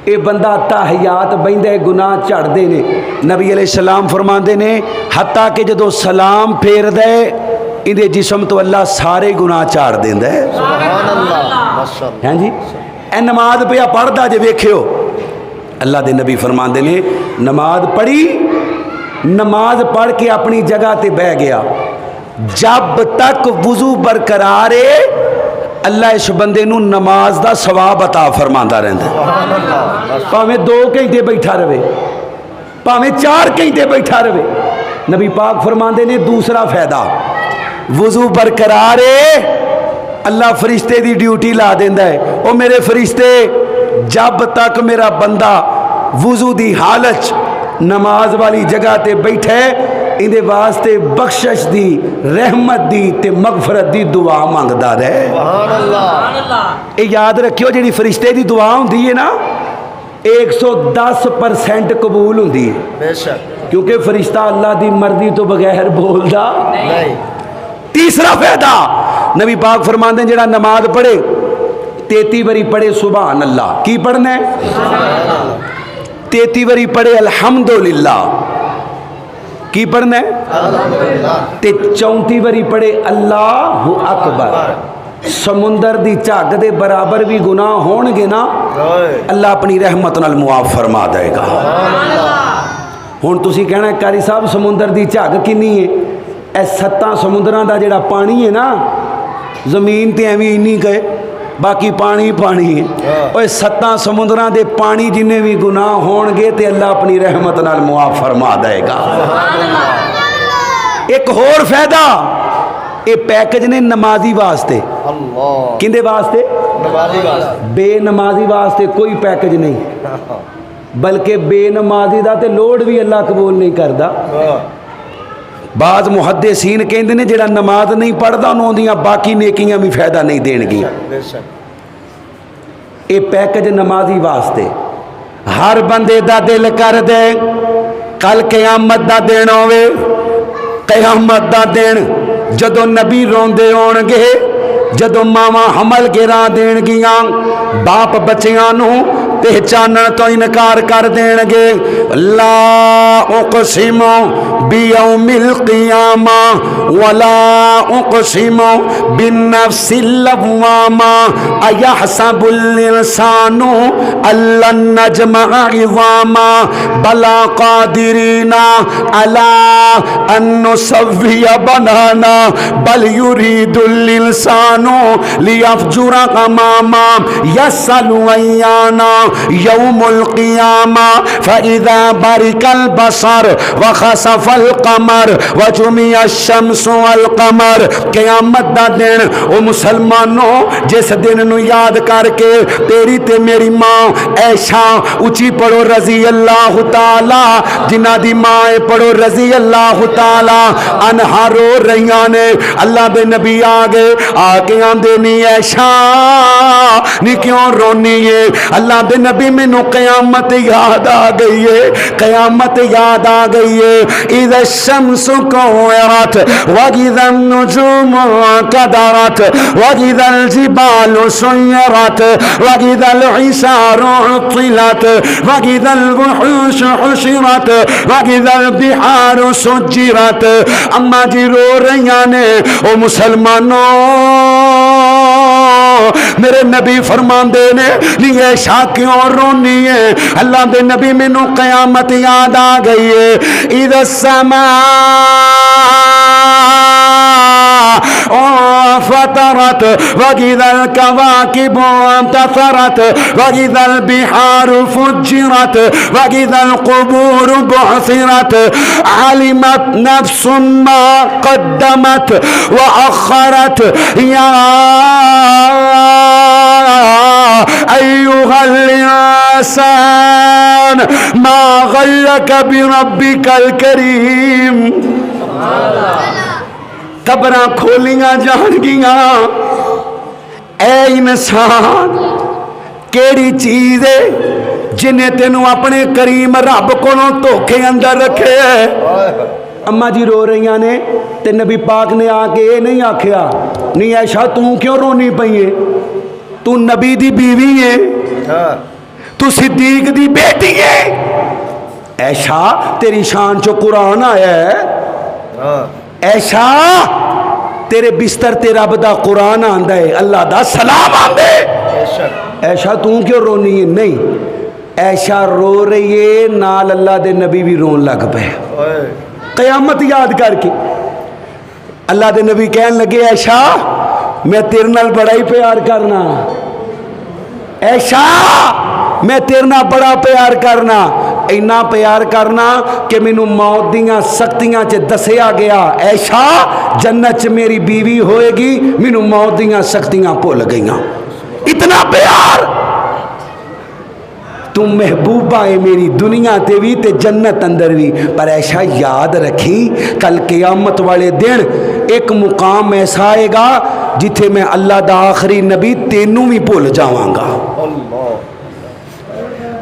S1: ये बंदा ताहियात बहिंदा गुनाह झड़दे ने। नबी अलैहिस्सलाम फरमांदे ने हत्ता कि जदों सलाम फेर दे इहदे जिस्म तो अल्लाह सारे गुनाह झाड़ देंदा है। सुभान अल्लाह। हैं जी ए नमाज पिया पढ़दा जे वेखियो अल्लाह दे नबी फरमांदे ने नमाज पढ़ी नमाज पढ़ के अपनी जगह ते बह गया जब तक वुजू बरकरार है अल्लाह इस बंदे नू नमाज दा सवाब अता फरमांदा रहिंदा भावें 2 घंटे बैठा रहे भावें 4 घंटे बैठा रहे। नबी पाक फरमांदे ने दूसरा फायदा वुजू बरकरार है अल्लाह फरिश्ते की ड्यूटी ला देंदा है ओ मेरे फरिश्ते जब तक मेरा बंदा वुजू की हालत नमाज वाली जगह ते बैठे इहदे वास्ते बख्शिश दी, रहमत दी ते मगफरत दी दुआ मंगदा रहे।
S2: सुभान अल्लाह।
S1: ये याद रखियो, जिहड़ी फरिश्ते दी दुआ हुंदी है ना 110% कबूल हुंदी है,
S2: बेशक
S1: क्योंकि फरिश्ता अल्लाह की मर्जी तो बगैर बोलता
S2: नहीं।
S1: तीसरा फायदा नबी पाक फरमाते हैं, जेड़ा नमाज पढ़े 33 बारी पढ़े सुभान अल्लाह, की पढ़ना है 33 बारी पढ़े अल्हम्दुलिल्लाह, की पढ़ना है ते 34 बारी पढ़े अल्लाहु अकबर। समुंदर दी झग दे बराबर भी गुनाह होणगे ना, अल्लाह अपनी रहमत नाल मुआफ फरमा देगा। हुण तुसीं कहना कारी साहब समुंदर दी झग किन्नी है? ए 7 समुंदरां दा जिहड़ा पानी है ना, जमीन ते एवें इन्नी गए, बाकी पानी पानी है। और 7 समुंदरां दे पानी जिन्ने भी गुनाह होणगे ते अल्लाह अपनी रहमत नाल मुआफ फरमा देगा। एक होर फायदा, ये पैकेज ने नमाजी वास्ते।
S2: अल्लाह।
S1: किंदे वास्ते?
S2: नमाजी वास्ते।
S1: बेनमाजी वास्ते कोई पैकेज नहीं, बल्कि बेनमाजी दा ते लोड भी अल्लाह कबूल नहीं करता। बाज मुहद्दिसीन कहते ने जेड़ा नमाज नहीं पढ़ता उन्होंने बाकी नेकियां भी फायदा नहीं देणगियां। ये पैकेज नमाजी वास्ते। हर बंदे दा दिल कर दे कल क़यामत दा दिन होवे, क़यामत दा दिन जदों नबी रोंदे होणगे, जदों मावां हमल गिरा देणगियां, बाप बच्चियां नूं पहचानण तो इनकार कर देणगे। ला उक़सिमु बियौमिल क़ियामा वला उक़सिमु बिन्नफ्सिल लव्वामा अयहसबुल इंसानु अल्लन नजमअ इज़ामा बला क़ादिरीना अला अन नुसव्विय बनाना बल युरीदुल इंसानु लियफ़जुरा अमामा यसअलु अय्याना यौमुल क़ियामा फ़इज़ा बरिकल बसर व खसफ़ल क़मर व जुमिअ शम्सु वल क़मर। क़यामत दा दिन ओ मुसलमानों, जिस दिन नू याद करके तेरी ते मेरी माँ ऐशा उची पढ़ो रज़ी अल्लाह ताला, जिन्हां दी माँ है पढ़ो रज़ी अल्लाह ताला अनहा रो रहियां ने। अल्लाह दे नबी आ गए, आके आंदे नी ऐशा नी क्यों रोनी है? अल्लाह दे नबी मैनू क़यामत याद आ गई है, क़यामत याद आ गई है। इज़ा शम्सु कुव्विरत व इज़ा नुजूमु कदरत व इज़ा जिबालु सुय्यरत व इज़ा इशारु उत्तिलत व इज़ा वुहूशु हुशिरत व इज़ा बिहारु सुज्जिरत। अम्मा जी रो रही ने। ओ मुसलमानों, मेरे नबी फरमांदे ने नी ऐशा क्यों रोनी है? अल्लाह दे नबी मैनू क़यामत याद आ गई है। इज़ा समा फतरत व इज़ल कवाकिबु इंतसरत व इज़ल बिहारु फुज्जिरत व इज़ल क़ुबूरु बुअसिरत अलिमत नफ्सुम मा क़द्दमत व अख़रत या अय्युहल इंसान मा गर्रक बिरब्बिकल करीम। कब्रां खोलियां जाणगियां। ऐ इंसान, केड़ी चीज़ है जिन्हें तेनू अपने करीम रब कोलों धोखे अंदर रखे है? अम्मा जी रो रही ने ते नबी पाक ने आके ये नहीं आख्या नहीं ऐशा तू क्यों रोनी पई है? तू नबी दी बीवी है, तू सिद्दीक दी बेटी है। ऐशा तेरी शान चो कुरान आया है। ऐशा तेरे बिस्तर ते रब दा कुरान आंदा है, अल्लाह दा सलाम आंदे। ऐशा तू क्यों रोनी है? नहीं, ऐशा रो रही है नाल अल्लाह दे नबी भी रोन लग पे। क़यामत याद करके अल्लाह दे नबी कहन लगे ऐशा मैं तेरे नाल बड़ा ही प्यार करना। ऐशा मैं तेरे नाल बड़ा प्यार करना, इन्ना प्यार करना कि मैनू मौत दियां सख्तियां च दसिया गया ऐशा जन्नत च मेरी बीवी होएगी, मैनू मौत दियां सख्तियां भुल गईयां। इतना प्यार तू महबूबा है मेरी दुनिया ते भी ते जन्नत अंदर भी। पर ऐसा याद रखी कल क़यामत वाले दिन एक मुकाम ऐसा आएगा जिथे मैं अल्लाह दा आखिरी नबी तेनू भी भुल जावांगा।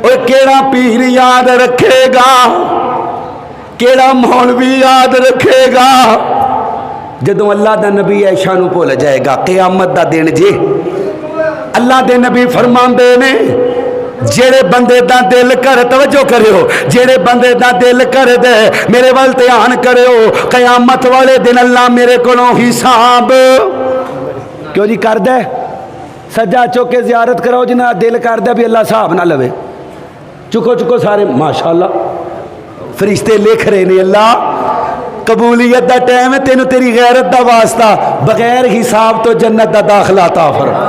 S1: ओए केड़ा पीर याद रखेगा, केड़ा मौलवी याद रखेगा जदों अल्लाह दा नबी ऐशा नू भुल जाएगा। क़यामत दा दिन जे अल्लाह दे नबी फरमांदे ने जेड़े बंदे दा दिल कर, तवज्जो करियो, जेड़े बंदे दा दिल कर दे मेरे वाल ध्यान करियो, क़यामत वाले दिन अल्लाह मेरे कोलों हिसाब क्यों जी कर दे। सज्जा चुक के ज़ियारत कराओ जिन्ना दिल कर दे भी अल्लाह हिसाब ना लवे। चुको चुको सारे माशाअल्लाह फरिश्ते लिख रहे ने अल्लाह कबूलियत दा टाइम है, तेनू तेरी गैरत दा वास्ता बगैर हिसाब तो जन्नत दा दाखला अता फरमा।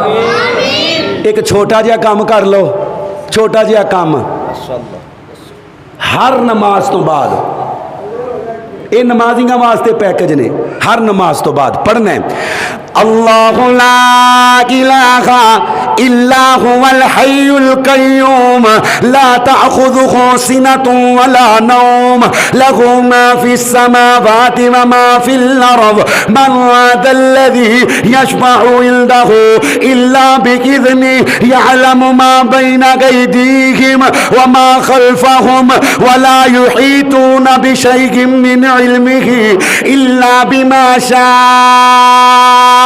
S1: एक छोटा जिहा काम कर लो, छोटा जिहा काम हर नमाज तो बाद, ये नमाजियां वास्ते पैकेज ने, हर नमाज तो बाद पढ़ना है अल्लाहु ला इलाहा इल्ला हुवल हय्युल कय्यूम ला तअखुज़ुहु सिनतुन वला नौम लहु मा फिस समावाति व मा फिल अर्ज़ मन ज़ल्लज़ी यशफ़अु इंदहु इल्ला बिइज़्नि यअलमु मा बैन अयदीहिम व मा खल्फ़हुम व ला युहीतूना बिशैइन मिन इल्मिही इल्ला बिमा शाअ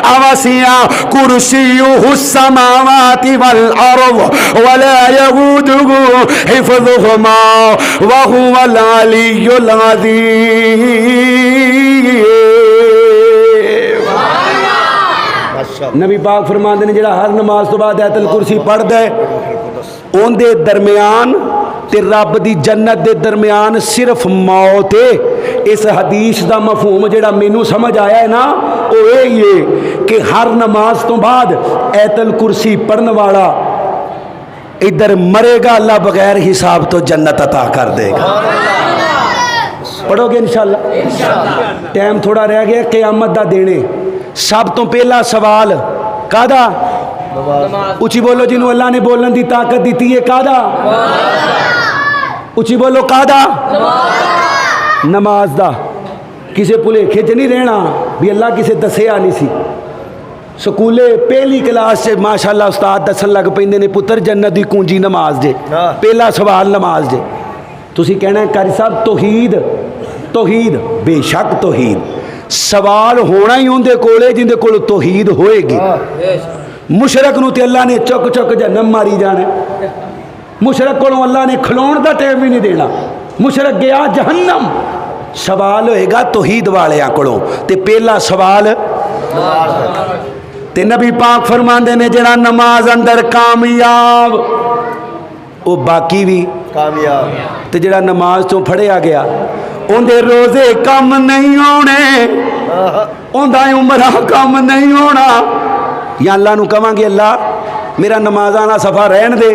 S1: अवसिया कुर्सियुहु समावाति वल अर्ज़ वला यऊदुहु हिफ़्ज़ुहुमा व हुवल अलिय्युल अज़ीम। नबी पाक फरमाते ने जेड़ा हर नमाज तो बाद आयतल कुर्सी पढ़दा है उनके दरम्यान ते रब दी जन्नत दे दरम्यान सिर्फ मौत है। इस हदीस का मफहूम जेड़ा मैनू समझ आया है ना वो यही है कि हर नमाज तो बाद आयतल कुर्सी पढ़ने वाला इधर मरेगा अल्लाह बगैर हिसाब तो जन्नत अता कर देगा। पढ़ोगे इंशाअल्लाह। टाइम थोड़ा रह गया, क़यामत दा देने। सब तो पहला सवाल कादा, उची बोलो जिन्हों अल्लाह ने बोलने की ताकत दी है, कादा उची बोलो, कादा नमाज दा। किसी भुलेखे च नहीं रहना भी अल्लाह किसे दसिया नहीं सी। स्कूले पहली क्लास से माशाअल्लाह उस्ताद दसन लग पेंदे ने पुत्र जन्नत की कुंजी नमाज जे, पहला सवाल नमाज जे। तुसी कहना कारी साहब तौहीद, तौहीद बेशक तौहीद सवाल होना ही उनके कोले जिंदे कोल तौहीद होएगी। मुशरक नूं ते अल्लाह ने चुक चुक जहन्नम मारी जाना, मुशरक को अल्लाह ने खलोण का टाइम भी नहीं देना, मुशरक गया जहन्नम। सवाल होएगा तौहीद वालियां कोलों ते पहला सवाल ते नबी पाक फरमांदे ने जेड़ा नमाज अंदर कामयाब वो बाकी भी कामयाब, ते जेड़ा नमाज तो फड़िया गया उनके रोजे कम नहीं होने, उनका उमरा कम नहीं होना। या अल्लाह नूं कहांगे अल्लाह मेरा नमाज़ वाला सफ़ा रहन दे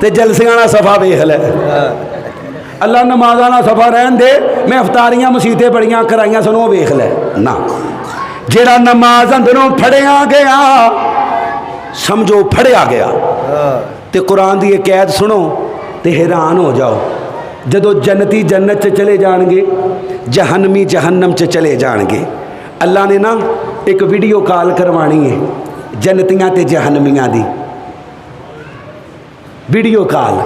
S1: ते जलसियां वाला सफ़ा वेख लै। अल्लाह नमाज़ वाला सफ़ा रहन दे, मैं अफतारियां मसीते बड़ियां कराइयां सन वो वेख लै ना। जेड़ा नमाज अंदरों फड़िया गया समझो फड़िया गया। ते कुरान की एक ऐत सुनो तो हैरान हो जाओ। जदों जन्नती जन्नत च चले जाएंगे, जहन्नमी जहन्नम च चले जाएंगे। अल्लाह ने ना एक वीडियो कॉल करवानी है जन्नतियां ते जहन्नमियां दी, वीडियो कॉल।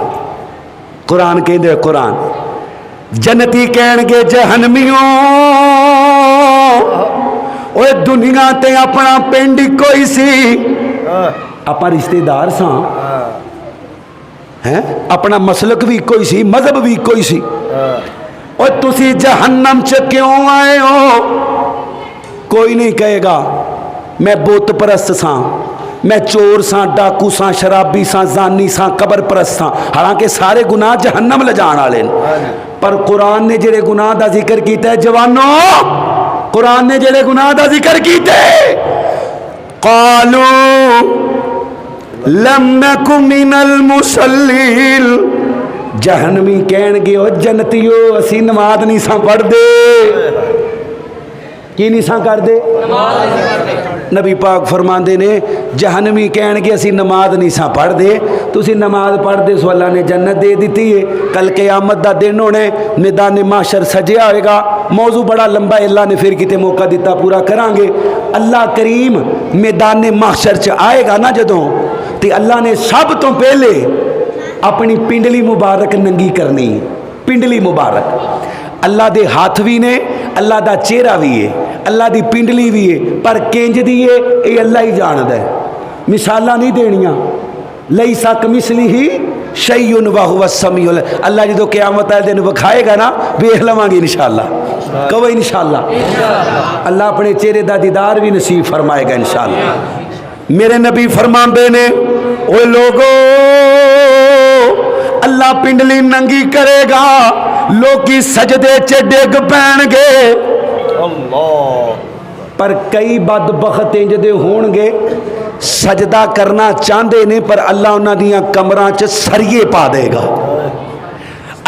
S1: कुरान कहते कुरान जन्नती कहणगे जहन्नमियों ओए दुनिया ते अपना पिंड कोई सी, आप रिश्तेदार सां हैं, अपना मसलक भी कोई सी, मजहब भी कोई सी। और तुसी जहन्नम च क्यों आए हो? कोई नहीं कहेगा मैं बुत परस्त सां, मैं चोर सां, डाकू सां, शराबी सां, जानी सां, कबर परस्त सां। हालांकि सारे गुनाह जहन्नम ले जाने वाले हैं, पर कुरान ने जेड़े गुनाह का जिक्र किया है जवानों, कुरान ने जेड़े गुनाह का जिक्र किया कालू लम नकु मिनल मुसल्लीन, जहन्नमी कहणगे ओ जन्नतियो असी नमाज नहीं सा पढ़दे। की नहीं सा करदे? नबी पाक फरमाते ने जहनवी कहणगे असी नमाज नहीं सा पढ़ते, तुसी नमाज पढ़ते सो अल्लाह ने जन्नत दे दी है। कल क़यामत दा दिन होने, मैदान माशर सजिया होएगा। मौजू बड़ा लंबा है, अल्लाह ने फिर किते मौका दिता पूरा करांगे। अल्लाह करीम मैदान माशर च आएगा ना जदों, तो अल्लाह ने सब तो पहले अपनी पिंडली मुबारक नंगी करनी। पिंडली मुबारक अल्लाह दे हाथ भी ने, अल्लाह दा चेहरा भी है, अल्लाह दी पिंडली भी है, पर किंज दी है ये अल्लाह ही जानदा है। मिसालां नहीं देनियां। लई सक मिसली ही शैउन वहुव समीउल। अल्लाह जो क़यामत वाले दिन विखाएगा ना, वेख लवांगे इंशाअल्लाह। कहो इंशाअल्लाह। अल्लाह अपने चेहरे दा दीदार भी नसीब फरमाएगा इंशाअल्लाह। मेरे नबी फरमाते ने, ओए लोगो अल्लाह पिंडली नंगी करेगा, लोकी सजदे च डिग पैणगे। पर कई बदबख्त इंज दे होणगे, सजदा करना चाहते ने पर अल्लाह उन्हां दियां कमरां च सरिये पा देगा।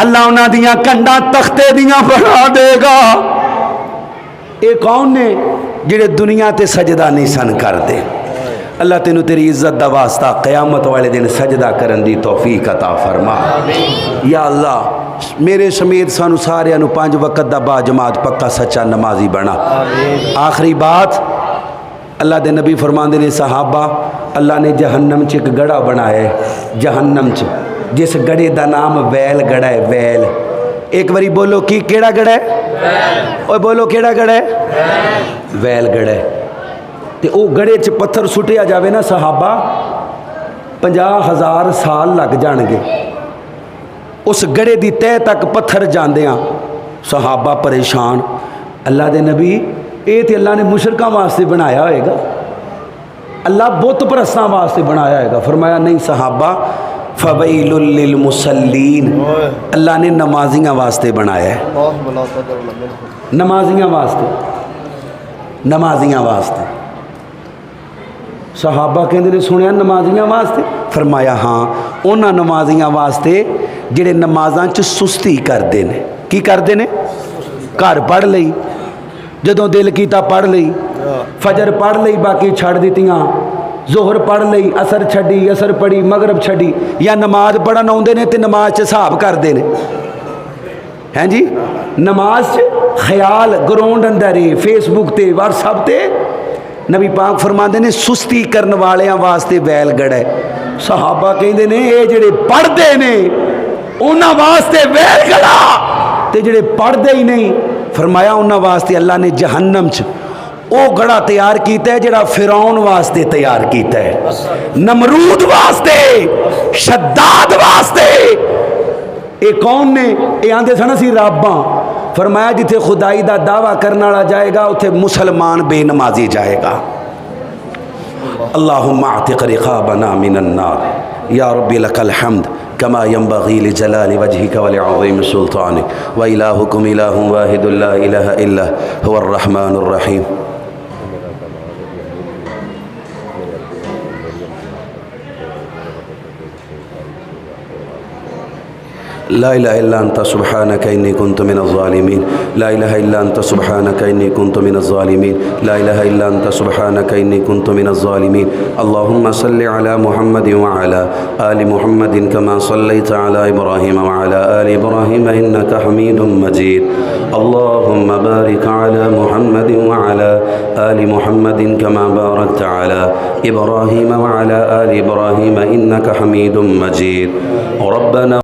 S1: अल्लाह उन्हां दियां कंडां तख्ते दियां बना देगा। ये कौन ने जिहड़े दुनिया ते सजदा नहीं सन करते। अल्लाह तेनू तेरी इज्जत दा वास्ता क़यामत वाले दिन सजदा करन दी तौफीक अता फरमा। या अल्लाह मेरे समेत सानू सारियां नू 5 वक़्त दा बाजमात पक्का सच्चा नमाजी बना। आखिरी बात, अल्लाह दे नबी फरमांदे ने सहाबा, अल्लाह ने जहन्नम च एक गड़ा बनाया है। जहन्नम च जिस गड़े दा नाम वैल गड़ा है। वैल, एक बारी बोलो की केड़ा गड़ा है? और बोलो केड़ा गड़ा है? वैल गड़ा है। तो वो गड़े च पत्थर सुटिया जाए ना सहाबा, 50,000 साल लग जाएंगे। उस गड़े की तह तक पत्थर जाते हैं। सहाबा परेशान। अल्लाह के नबी, ये तो अल्लाह ने मुशरकां वास्ते बनाया होएगा, अल्लाह बुत परस्तां वास्ते बनाया होएगा। फरमाया नहीं सहाबा, फवैलुल लिल मुसल्लीन, अल्लाह ने नमाजियां वास्ते बनाया है। नमाजियां वास्ते, नमाजियां वास्ते। सहाबा कहते ने सुनिया नमाजियां वास्ते? फरमाया हाँ, उन्होंने नमाजियां वास्ते जिहड़े नमाज़ां च सुस्ती करते हैं। की करते हैं? घर पढ़ लई, जदों दिल कीता पढ़ लई, फजर पढ़ लई बाकी छड़ दित्तियां, जोहर पढ़ लई, असर छड़ी, असर पढ़ी, मगरब छड़ी। या नमाज पढ़न आउंदे ने ते नमाज च हिसाब करते हैं। हैं जी, नमाज च ख्याल ग्राउंड अंदर है, फेसबुक ते व्हाट्सअप ते। नबी पाक फरमाते ने सुस्ती करने वालियां वास्ते वैल गड़ा है। सहाबा कहते ने ये जिहड़े पढ़ते ने उन्हां वास्ते वैल गड़ा, ते जिहड़े पढ़ते ही नहीं, फरमाया उन्हां वास्ते अल्लाह ने जहन्नम च वो गड़ा तैयार किया है जिहड़ा फिरौन वास्ते तैयार किया है, नमरूद वास्ते, शद्दाद वास्ते। ये कौन ने? ये आंदे सन असीं रब हां। फरमाया जिथे खुदाई दा दावा करने वाला जाएगा उथे मुसलमान बेनमाजी जाएगा। अल्लाहुम्मा अतिक रिक़ाबना मिनन नार या रब्बी लकल हम्द कमा यंबगी लिजलाली वजहिका व लिअज़ीम सुल्तानिक व इलाहुकुम इलाहुन वाहिदुन ला इलाहा इल्ला हुवर रहमानुर रहीम। ला इलाहा इल्ला अंता सुब्हानका इन्नी कुन्तु मिनज़ ज़ालिमीन। ला इलाहा इल्ला अंता सुब्हानका इन्नी कुन्तु मिनज़ ज़ालिमीन। ला इलाहा इल्ला अंता सुब्हानका इन्नी कुन्तु मिनज़ ज़ालिमीन। अल्लाहुम्मा सल्लि अला मुहम्मदिन व अला आलि मुहम्मदिन कमा सल्लैता अला इब्राहीम व अला आलि इब्राहीम इन्नका हमीदुम मजीद। अल्लाहुम्मा बारिक अला मुहम्मदिन व अला आलि मुहम्मदिन कमा बारकता अला इब्राहीम व अला आलि इब्राहीम इन्नका हमीदुम मजीद। रब्बना